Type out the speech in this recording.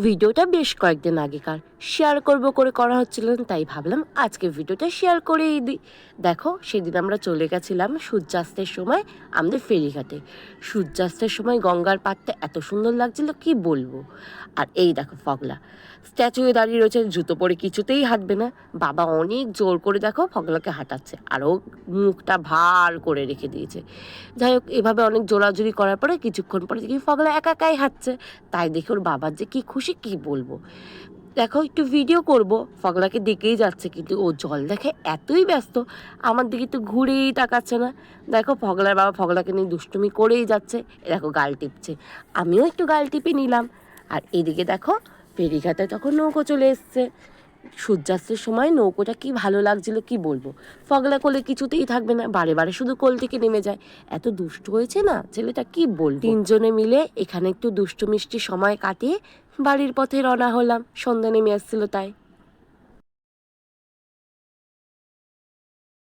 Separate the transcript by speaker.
Speaker 1: ভিডিওটা বেশ কয়েকদিন আগেকার, শেয়ার করব করে করা হচ্ছিল না, তাই ভাবলাম আজকে ভিডিওটা শেয়ার করেই দিই। দেখো, সেদিন আমরা চলে গেছিলাম সূর্যাস্তের সময় আমাদের ফেরিঘাটে। সূর্যাস্তের সময় গঙ্গার পাড়টা এত সুন্দর লাগছিল কি বলবো। আর এই দেখো ফগলা স্ট্যাচু হয়ে দাঁড়িয়ে রয়েছে, জুতো পরে কিছুতেই হাঁটবে না। বাবা অনেক জোর করে দেখো ফগলাকে হাঁটাচ্ছে, আরও মুখটা ভার করে রেখে দিয়েছে। যাই হোক, এভাবে অনেক জোরাজুরি করার পরে কিছুক্ষণ পরে দেখি ফগলা একা একাই হাঁটছে। তাই দেখে ওর বাবার যে কি খুশি কি বলবো। দেখো, একটু ভিডিও করব, ফগলাকে দেখেই যাচ্ছে, কিন্তু ও জল দেখে এতই ব্যস্ত আমার দিকে তো ঘুরেই তাকাচ্ছে না। দেখো, ফগলার বাবা ফগলাকে নিয়ে দুষ্টুমি করেই যাচ্ছে। দেখো গাল টিপছে, আমিও একটু গাল টিপে নিলাম। আর এদিকে দেখো ফেরিঘাটে তখন নৌকো চলে এসছে। সূর্যাস্তের সময় নৌকোটা কি ভালো লাগছিল কি বলবো। ফগলা কোলে কিছুতেই থাকবে না, বারে বারে শুধু কোল থেকে নেমে যায়। এত দুষ্ট হয়েছে না ছেলেটা কি বলবো। তিনজনে মিলে এখানে একটু দুষ্টু মিষ্টি সময় কাটিয়ে বাড়ির পথে রওনা হলাম, সন্ধ্যা নেমে আসছিল তাই।